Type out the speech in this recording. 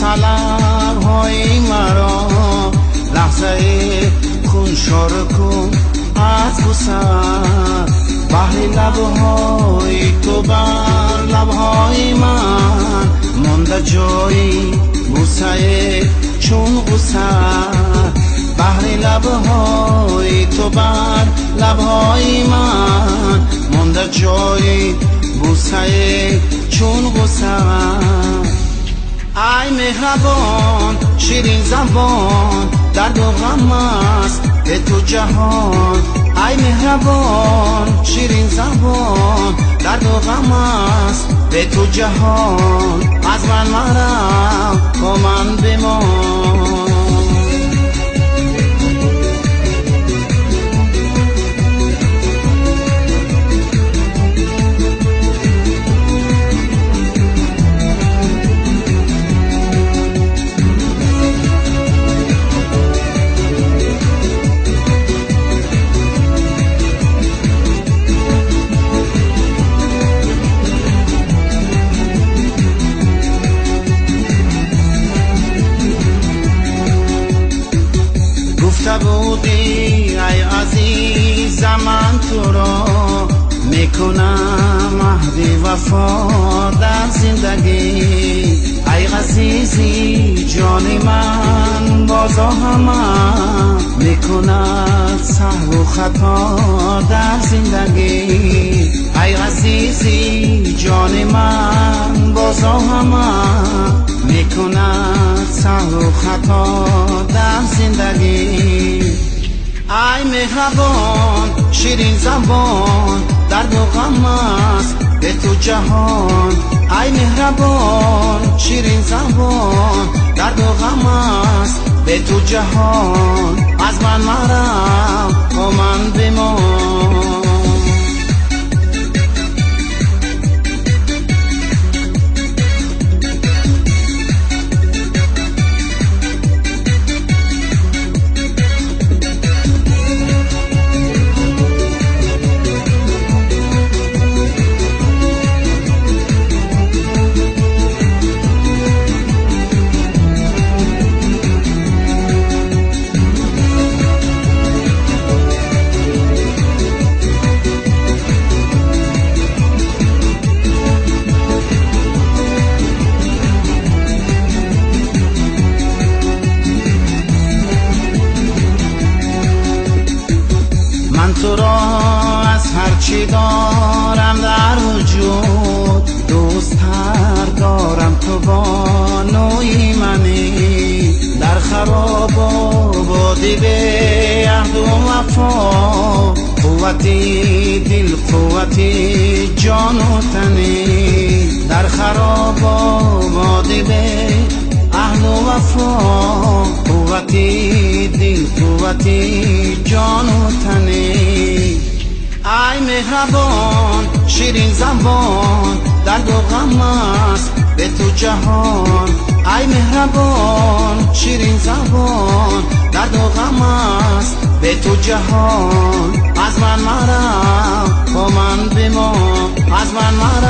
لب‌های مرا لحظه خون شاره کن از بوسم بحر لب‌های تو بر لب‌های من مانده جایی بوسه چون بوسه بحر لب‌های تو بر لب‌های من مانده جایی بوسه چون بوسه ای مهربان شیرین زبان درد و غم است به تو جهان ای مهربان شیرین زبان درد و غم است به تو جهان از من مرا با من بمان گفته بودی ای عزیزم من تو را میکنم عهد وفا در زندگی ای عزیزی جان من بازا همه میکند سهو و خطا در زندگی ای عزیزی جان من بازا همه میکند سهو و خطا در زندگی ای مهربان شیرین زبان درد و غم است به تو جهان ای مهربان شیرین زبان درد و غم است به تو جهان از من مرا با من بمان من تو را از هرچی دارم در وجود دوست‌تر دارم تو با نوعی منی در خراب آبادی به عهد و وفا قوتی دل قوتی جان و تنی در خراب آبادی به عهد و وفا قوتی دل قوتی جان و تنی ای مهربان شیرین زبان درد و غم است به تو جهان ای مهربان شیرین زبان درد و غم است به تو جهان از من مرا با من بمان از من مرا